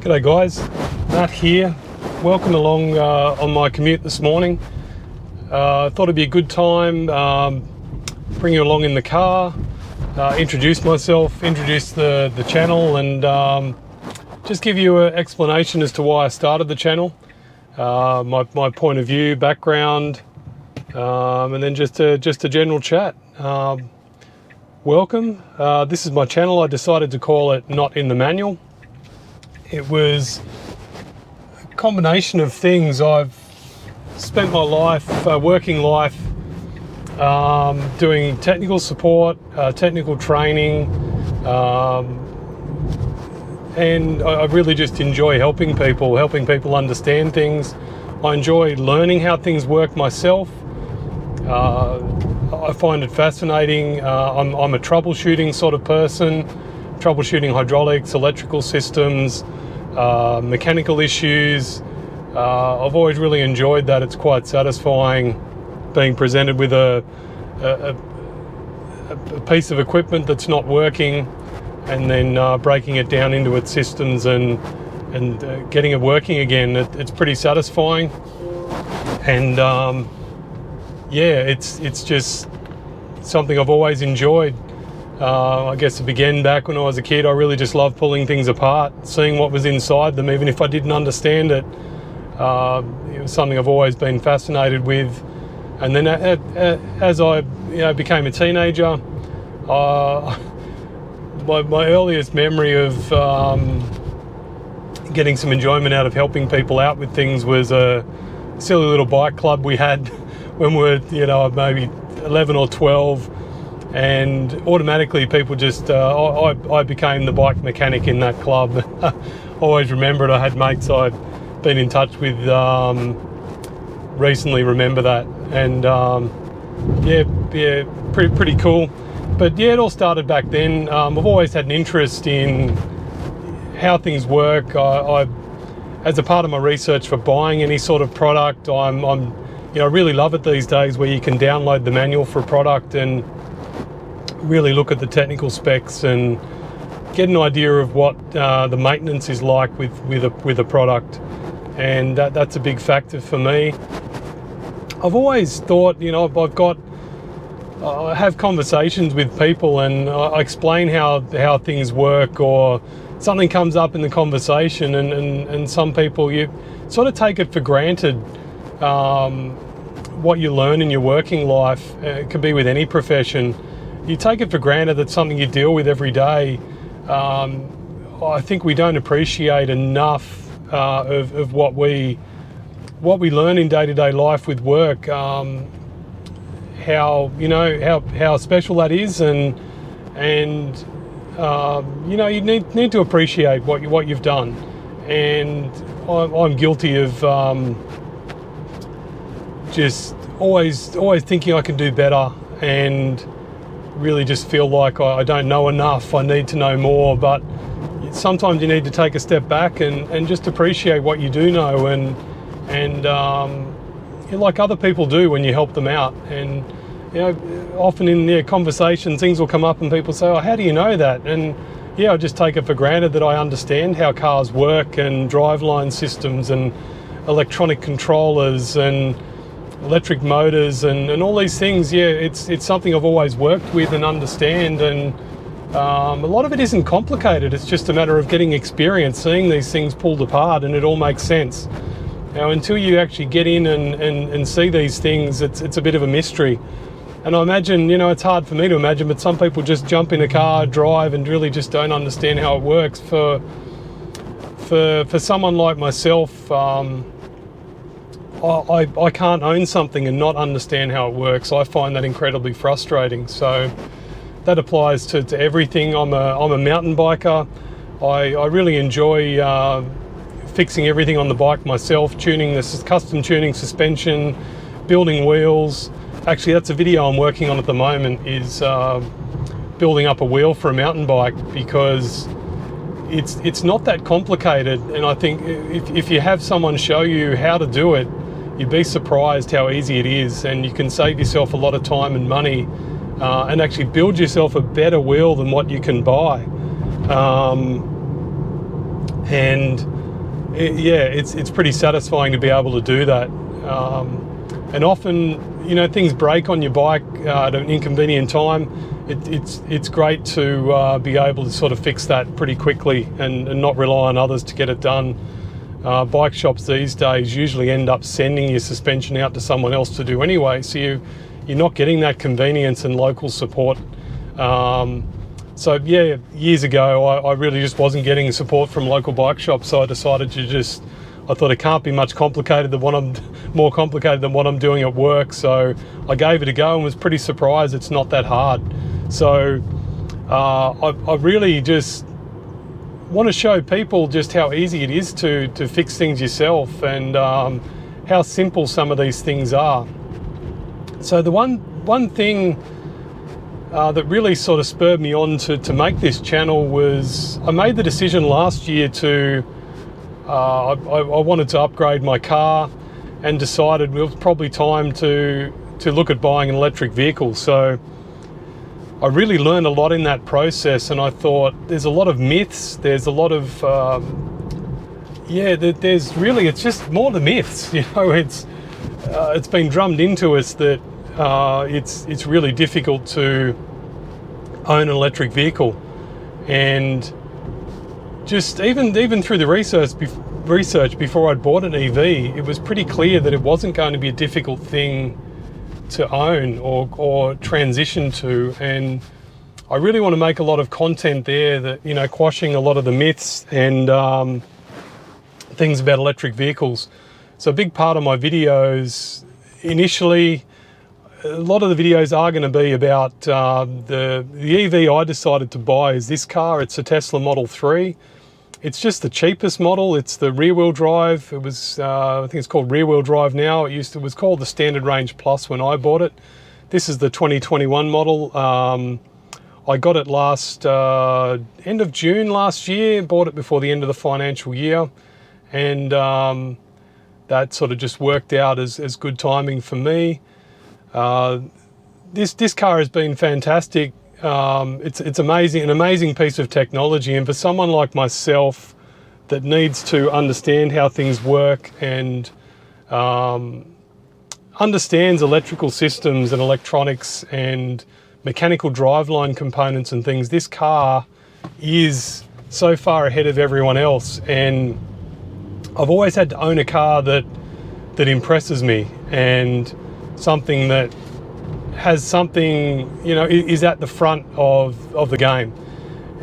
G'day guys, Matt here. Welcome along on my commute this morning. Thought it'd be a good time, bring you along in the car, introduce myself, introduce the channel, and just give you an explanation as to why I started the channel, my point of view, background, and then just a general chat. Welcome. This is my channel. I decided to call it Not in the Manual. It was a combination of things. I've spent my life, working life, doing technical support, technical training, and I really just enjoy helping people understand things. I enjoy learning how things work myself. I find it fascinating. I'm a troubleshooting sort of person, troubleshooting hydraulics, electrical systems, mechanical issues. I've always really enjoyed that. It's quite satisfying being presented with a piece of equipment that's not working, and then breaking it down into its systems and getting it working again. It's pretty satisfying, and yeah, it's just something I've always enjoyed. I guess it began back when I was a kid. I really just loved pulling things apart, seeing what was inside them, even if I didn't understand it. It was something I've always been fascinated with. And then as I became a teenager, my earliest memory of getting some enjoyment out of helping people out with things was a silly little bike club we had when we were, maybe 11 or 12. And automatically people just, I became the bike mechanic in that club. I always remember it. I had mates I'd been in touch with recently remember that. And yeah, pretty cool. But yeah, it all started back then. I've always had an interest in how things work. I as a part of my research for buying any sort of product, I really love it these days where you can download the manual for a product and really look at the technical specs and get an idea of what the maintenance is like with a product, and that's a big factor for me. I've always thought, I have conversations with people and I explain how things work, or something comes up in the conversation, and some people, you sort of take it for granted. What you learn in your working life, it could be with any profession. You take it for granted that something you deal with every day. I think we don't appreciate enough of what we learn in day-to-day life with work. How special that is, and you need to appreciate what you've done. And I'm guilty of just always thinking I can do better, and really just feel like I don't know enough, I need to know more. But sometimes you need to take a step back and just appreciate what you do know, and like other people do when you help them out. And often in their conversation things will come up and people say, oh, how do you know that? And I just take it for granted that I understand how cars work, and driveline systems and electronic controllers and electric motors and all these things. It's something I've always worked with and understand, and a lot of it isn't complicated. It's just a matter of getting experience, seeing these things pulled apart, and it all makes sense. Now, until you actually get in and see these things, it's a bit of a mystery. And I imagine, it's hard for me to imagine, but some people just jump in a car, drive, and really just don't understand how it works. For someone like myself, I can't own something and not understand how it works. I find that incredibly frustrating. So that applies to everything. I'm a mountain biker. I really enjoy fixing everything on the bike myself, tuning this, custom tuning suspension, building wheels. Actually, that's a video I'm working on at the moment, is building up a wheel for a mountain bike, because it's not that complicated. And I think if you have someone show you how to do it, you'd be surprised how easy it is, and you can save yourself a lot of time and money, and actually build yourself a better wheel than what you can buy. And it's pretty satisfying to be able to do that. And often, you know, things break on your bike at an inconvenient time. It's great to be able to sort of fix that pretty quickly and not rely on others to get it done. Bike shops these days usually end up sending your suspension out to someone else to do anyway, so you're not getting that convenience and local support. So yeah, years ago I really just wasn't getting support from local bike shops, so I decided I thought it can't be much more complicated than what I'm doing at work, so I gave it a go and was pretty surprised it's not that hard. So I really just want to show people just how easy it is to fix things yourself, and how simple some of these things are. So the one thing that really sort of spurred me on to make this channel was I made the decision last year to I wanted to upgrade my car, and decided it was probably time to look at buying an electric vehicle. So I really learned a lot in that process, and I thought there's a lot of myths, there's a lot of there's really, it's just more the myths, you know. It's been drummed into us that it's really difficult to own an electric vehicle, and just even through the research before I'd bought an EV, it was pretty clear that it wasn't going to be a difficult thing to own or transition to. And I really want to make a lot of content there that, you know, quashing a lot of the myths and things about electric vehicles. So a big part of my videos initially, a lot of the videos are going to be about the EV I decided to buy is this car. It's a Tesla Model 3. It's just the cheapest model. It's the rear-wheel drive. It was, I think it's called rear-wheel drive now. It was called the Standard Range Plus when I bought it. This is the 2021 model. I got it end of June last year. Bought it before the end of the financial year, and that sort of just worked out as good timing for me. This car has been fantastic. It's amazing, an amazing piece of technology, and for someone like myself that needs to understand how things work and understands electrical systems and electronics and mechanical driveline components and things, this car is so far ahead of everyone else. And I've always had to own a car that impresses me, and something that has something, you know, is at the front of the game.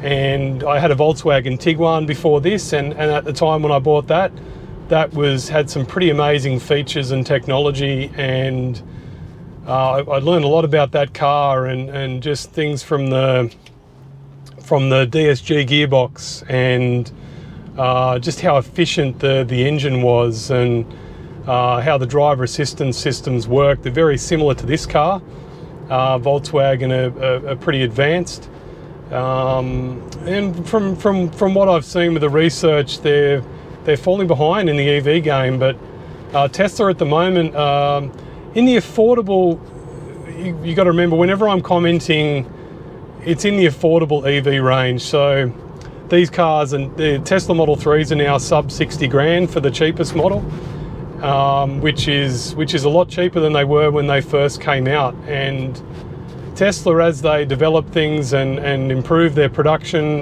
And I had a Volkswagen Tiguan before this, and at the time when I bought that had some pretty amazing features and technology, and I learned a lot about that car and just things from the DSG gearbox, and just how efficient the engine was, and how the driver assistance systems work. They're very similar to this car. Volkswagen are pretty advanced, and from what I've seen with the research, they're falling behind in the EV game. But Tesla at the moment, in the affordable, you got to remember, whenever I'm commenting, it's in the affordable EV range. So these cars, and the Tesla Model 3s are now sub 60 grand for the cheapest model. Which is a lot cheaper than they were when they first came out. And Tesla, as they develop things and improve their production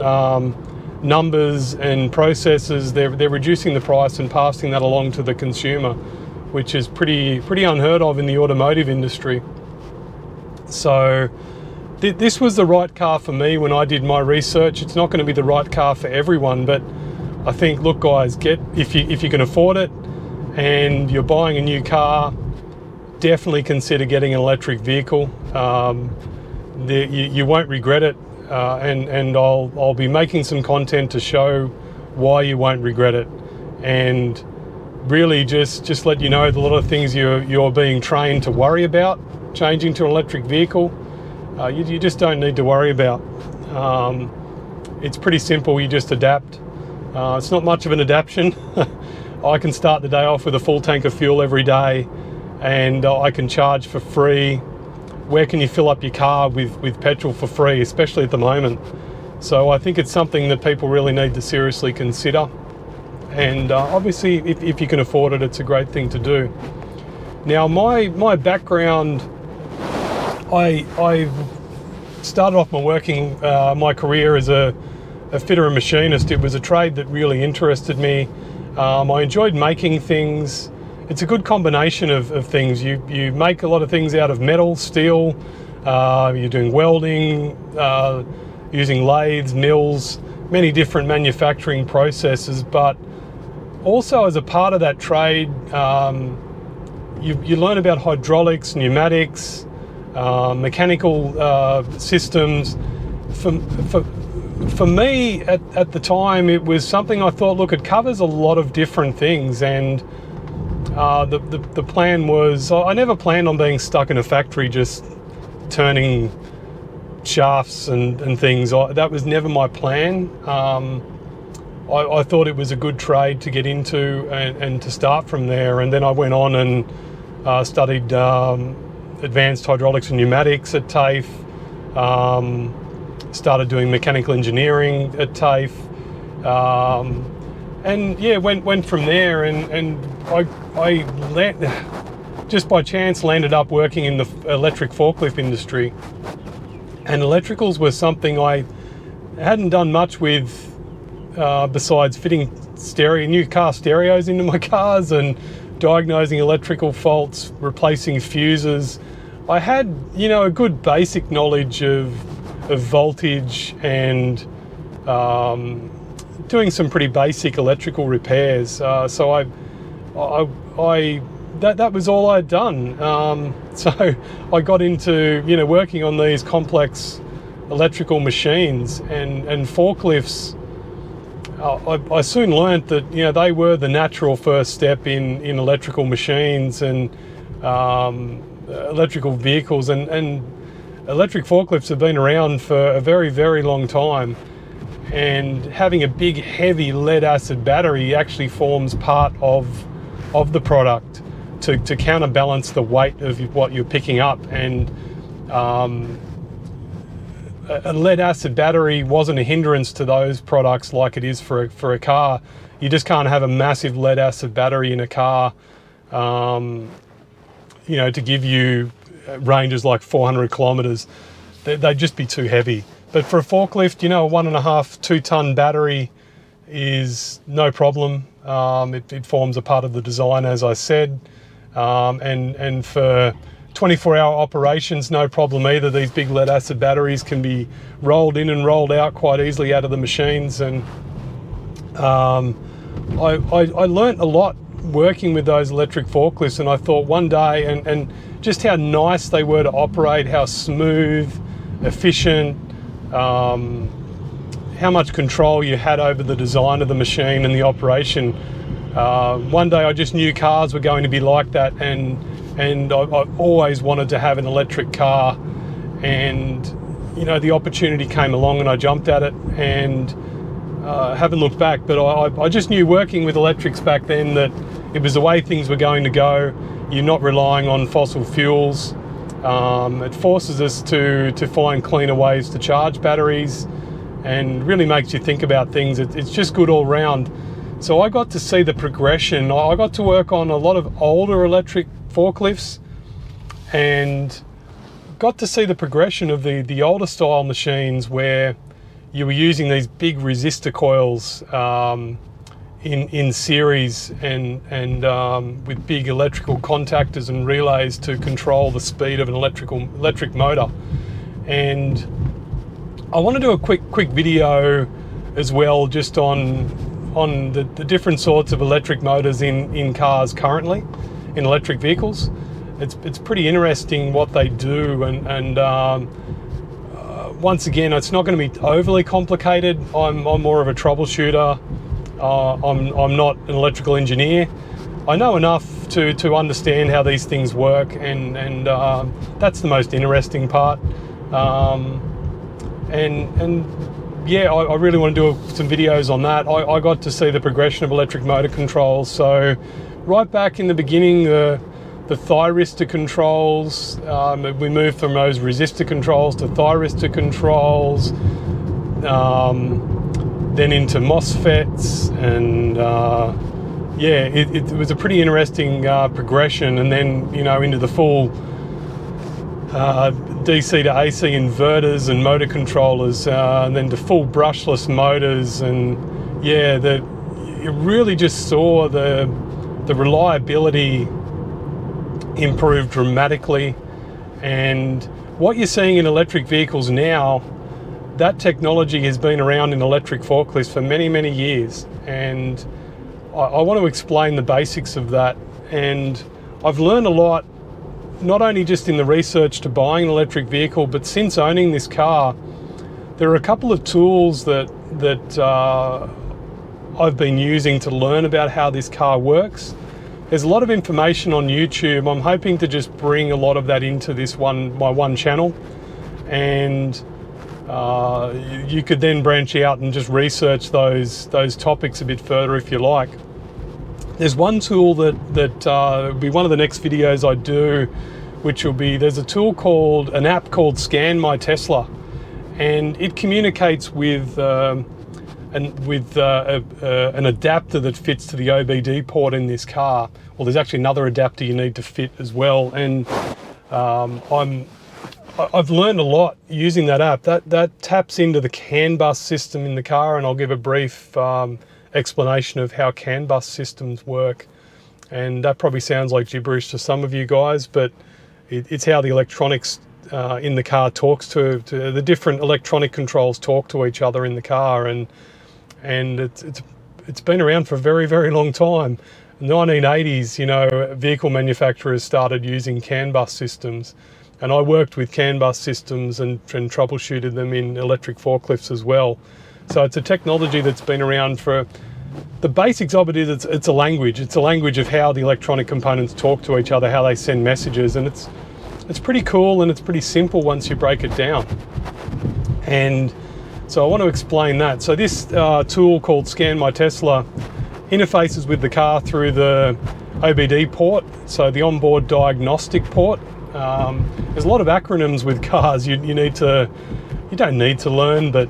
numbers and processes, they're reducing the price and passing that along to the consumer, which is pretty unheard of in the automotive industry. So this was the right car for me when I did my research. It's not going to be the right car for everyone, but I think, look guys, if you can afford it, and you're buying a new car, definitely consider getting an electric vehicle. You won't regret it, and I'll be making some content to show why you won't regret it, and really just let you know that a lot of things you're being trained to worry about changing to an electric vehicle, you just don't need to worry about. It's pretty simple. You just adapt. It's not much of an adaptation. I can start the day off with a full tank of fuel every day, and I can charge for free. Where can you fill up your car with petrol for free, especially at the moment? So I think it's something that people really need to seriously consider. And obviously, if you can afford it, it's a great thing to do. Now, my background, I started off my career as a fitter and machinist. It was a trade that really interested me. I enjoyed making things. It's a good combination of things. You make a lot of things out of metal, steel. You're doing welding, using lathes, mills, many different manufacturing processes. But also, as a part of that trade, you learn about hydraulics, pneumatics, mechanical systems. For me, at the time, it was something I thought, look, it covers a lot of different things, and the plan was, I never planned on being stuck in a factory just turning shafts and things. That was never my plan. I thought it was a good trade to get into and to start from there, and then I went on and studied advanced hydraulics and pneumatics at TAFE. Started doing mechanical engineering at TAFE, and yeah, went from there, and I just by chance landed up working in the electric forklift industry. And electricals were something I hadn't done much with, besides fitting new car stereos into my cars and diagnosing electrical faults, replacing fuses. I had, a good basic knowledge of voltage and doing some pretty basic electrical repairs. So that was all I'd done. So I got into working on these complex electrical machines and forklifts. I soon learnt that they were the natural first step in electrical machines and electrical vehicles, and electric forklifts have been around for a very, very long time, and having a big heavy lead acid battery actually forms part of the product to counterbalance the weight of what you're picking up. And a lead acid battery wasn't a hindrance to those products like it is for a car. You just can't have a massive lead acid battery in a car, to give you ranges like 400 kilometers. They'd just be too heavy. But for a forklift, a 1.5, 2 ton battery is no problem. It forms a part of the design, as I said. And for 24-hour operations, no problem either. These big lead acid batteries can be rolled in and rolled out quite easily out of the machines. And I learnt a lot working with those electric forklifts, and I thought one day, and just how nice they were to operate, how smooth, efficient, how much control you had over the design of the machine and the operation. One day I just knew cars were going to be like that, and I always wanted to have an electric car, and the opportunity came along and I jumped at it, and haven't looked back. But I just knew, working with electrics back then, that it was the way things were going to go. You're not relying on fossil fuels. It forces us to find cleaner ways to charge batteries, and really makes you think about things. It's just good all round. So I got to see the progression. I got to work on a lot of older electric forklifts, and got to see the progression of the older style machines, where you were using these big resistor coils in series, and with big electrical contactors and relays to control the speed of an electric motor. And I want to do a quick video as well, just on the different sorts of electric motors in cars currently, in electric vehicles. It's pretty interesting what they do, and once again, it's not going to be overly complicated. I'm more of a troubleshooter. I'm not an electrical engineer. I know enough to understand how these things work, and that's the most interesting part. Yeah, I really want to do some videos on that. I got to see the progression of electric motor controls. So right back in the beginning, the thyristor controls, we moved from those resistor controls to thyristor controls. then into MOSFETs, and yeah, it was a pretty interesting progression, and then, you know, into the full DC to AC inverters and motor controllers, and then to full brushless motors, and yeah, you really just saw the reliability improve dramatically. And what you're seeing in electric vehicles now, that technology has been around in electric forklifts for many, many years, and I want to explain the basics of that. And I've learned a lot, not only just in the research to buying an electric vehicle, but since owning this car. There are a couple of tools that I've been using to learn about how this car works. There's a lot of information on YouTube. I'm hoping to just bring a lot of that into my one channel, and you could then branch out and just research those topics a bit further if you like. There's one tool that will be one of the next videos I do, which will be, there's an app called ScanMyTesla, and it communicates with an adapter that fits to the OBD port in this car. Well, there's actually another adapter you need to fit as well, and I've learned a lot using that app. That taps into the CAN bus system in the car, and I'll give a brief explanation of how CAN bus systems work. And that probably sounds like gibberish to some of you guys, but it's how the electronics in the car talks to the different electronic controls talk to each other in the car, and it's been around for a very, very long time. In the 1980s, you know, vehicle manufacturers started using CAN bus systems, and I worked with CAN bus systems and troubleshooted them in electric forklifts as well. So it's a technology that's been around for, the basics of it is it's a language. It's a language of how the electronic components talk to each other, how they send messages, and it's pretty cool, and it's pretty simple once you break it down. And so I want to explain that. So this tool called ScanMyTesla interfaces with the car through the OBD port, so the onboard diagnostic port. There's a lot of acronyms with cars you don't need to learn, but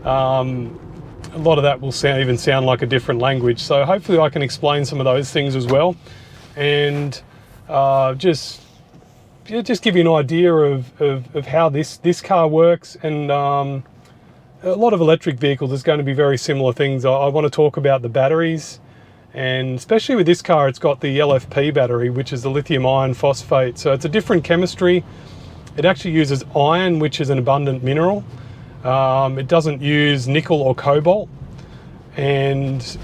a lot of that will even sound like a different language. So hopefully I can explain some of those things as well, and just give you an idea of how this car works. And a lot of electric vehicles, there's going to be very similar things. I want to talk about the batteries, and especially with this car, it's got the LFP battery, which is the lithium iron phosphate. So it's a different chemistry. It actually uses iron, which is an abundant mineral. It doesn't use nickel or cobalt, and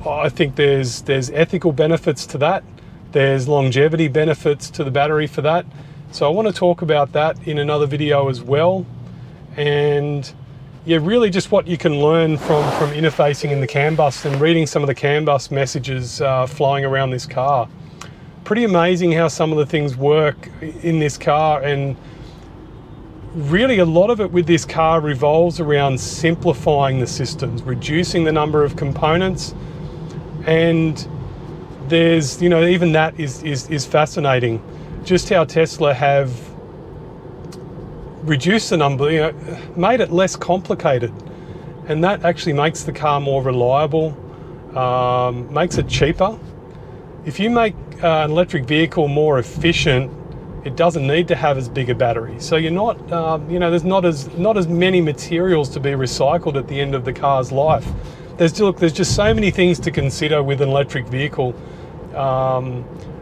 I think there's ethical benefits to that. There's longevity benefits to the battery for that. So I want to talk about that in another video as well. And yeah, really just what you can learn from interfacing in the CAN bus and reading some of the CAN bus messages flying around this car. Pretty amazing how some of the things work in this car, and really a lot of it with this car revolves around simplifying the systems, reducing the number of components. And there's, you know, even that is fascinating, just how Tesla have reduced the number, you know, made it less complicated, and that actually makes the car more reliable, makes it cheaper. If you make an electric vehicle more efficient, it doesn't need to have as big a battery. So you're not, you know, there's not as many materials to be recycled at the end of the car's life. There's just so many things to consider with an electric vehicle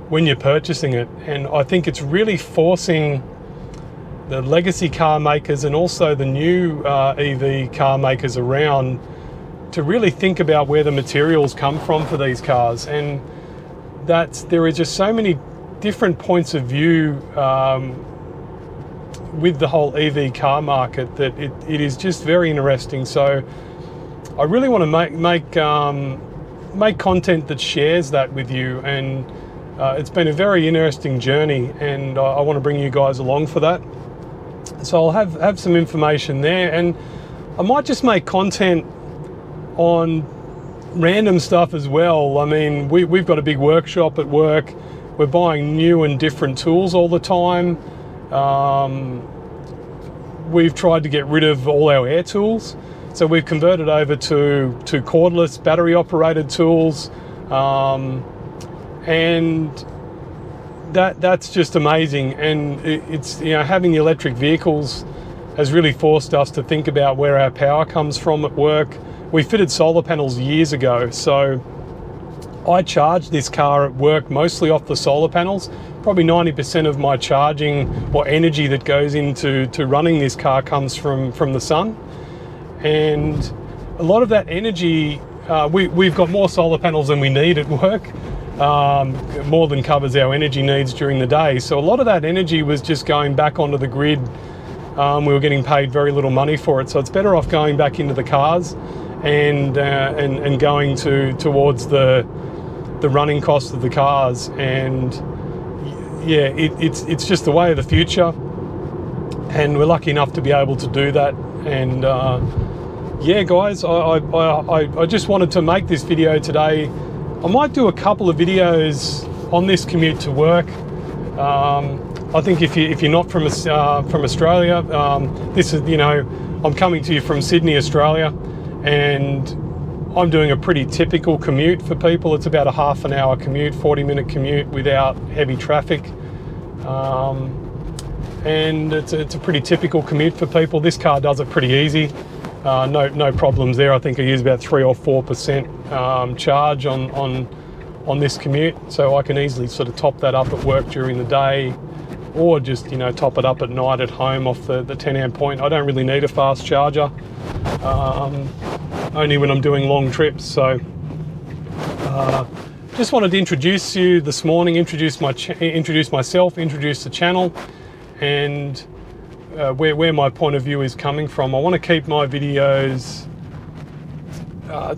when you're purchasing it, and I think it's really forcing the legacy car makers and also the new EV car makers around to really think about where the materials come from for these cars, and there is just so many different points of view with the whole EV car market that it is just very interesting. So I really want to make content that shares that with you, and it's been a very interesting journey, and I want to bring you guys along for that. So I'll have some information there, and I might just make content on random stuff as well. I mean, we've got a big workshop at work. We're buying new and different tools all the time. We've tried to get rid of all our air tools. So we've converted over to cordless battery operated tools, and that's just amazing. And it's, you know, having the electric vehicles has really forced us to think about where our power comes from at work. We fitted solar panels years ago, so I charge this car at work mostly off the solar panels. Probably 90% of my charging or energy that goes into running this car comes from the sun. And a lot of that energy, we've got more solar panels than we need at work, more than covers our energy needs during the day. So a lot of that energy was just going back onto the grid. We were getting paid very little money for it. So it's better off going back into the cars and going towards the running cost of the cars. And yeah, it's just the way of the future, and we're lucky enough to be able to do that. And yeah, guys, I just wanted to make this video today. I might do a couple of videos on this commute to work. I think if you're not from Australia, this is, you know, I'm coming to you from Sydney, Australia, and I'm doing a pretty typical commute for people. It's about a half an hour commute, 40-minute commute without heavy traffic. And it's a pretty typical commute for people. This car does it pretty easy. No problems there. I think I use about 3 or 4% charge on this commute. So I can easily sort of top that up at work during the day, or just, you know, top it up at night at home off the 10 amp point. I don't really need a fast charger. Only when I'm doing long trips. So just wanted to introduce you this morning, introduce myself, introduce the channel, and where my point of view is coming from. I want to keep my videos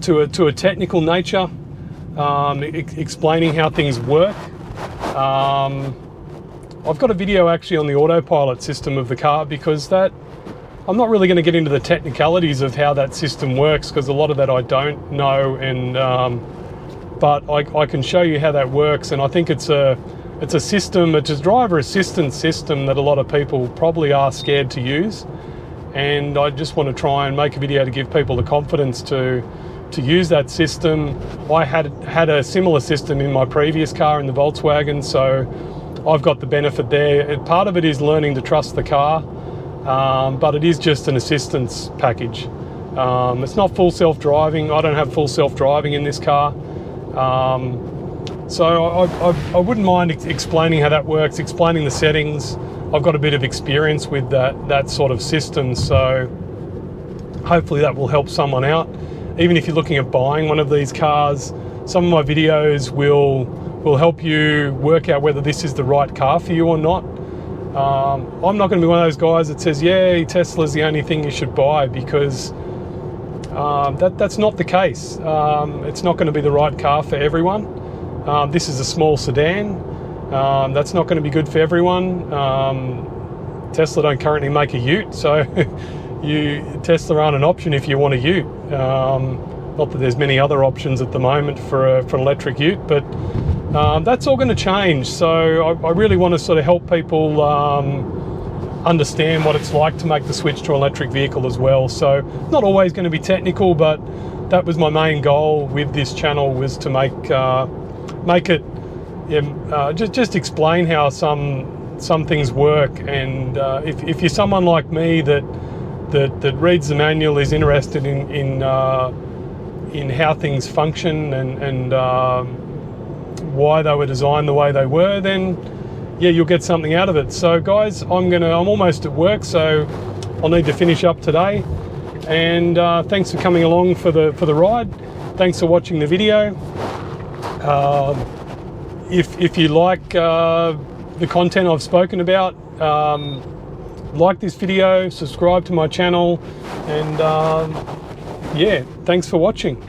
to a technical nature, explaining how things work. I've got a video actually on the autopilot system of the car, because I'm not really going to get into the technicalities of how that system works, because a lot of that I don't know, and but I can show you how that works. And I think it's a system, it's a driver assistance system that a lot of people probably are scared to use, and I just want to try and make a video to give people the confidence to use that system. I had a similar system in my previous car, in the Volkswagen, so I've got the benefit there. And part of it is learning to trust the car, but it is just an assistance package. It's not full self-driving. I don't have full self-driving in this car. So I wouldn't mind explaining how that works, explaining the settings. I've got a bit of experience with that sort of system, so hopefully that will help someone out. Even if you're looking at buying one of these cars, some of my videos will help you work out whether this is the right car for you or not. I'm not going to be one of those guys that says, yeah, Tesla's the only thing you should buy, because that's not the case. It's not going to be the right car for everyone. This is a small sedan. That's not going to be good for everyone. Tesla don't currently make a ute, so Tesla aren't an option if you want a ute. Not that there's many other options at the moment for an electric ute, but that's all going to change. So I really want to sort of help people understand what it's like to make the switch to an electric vehicle as well. So not always going to be technical, but that was my main goal with this channel, was to make it just explain how some things work. And if you're someone like me that reads the manual, is interested in how things function and why they were designed the way they were, then yeah, you'll get something out of it. So guys, I'm almost at work, so I'll need to finish up today. And thanks for coming along for the ride. Thanks for watching the video. If you like the content I've spoken about, like this video, subscribe to my channel, and yeah, thanks for watching.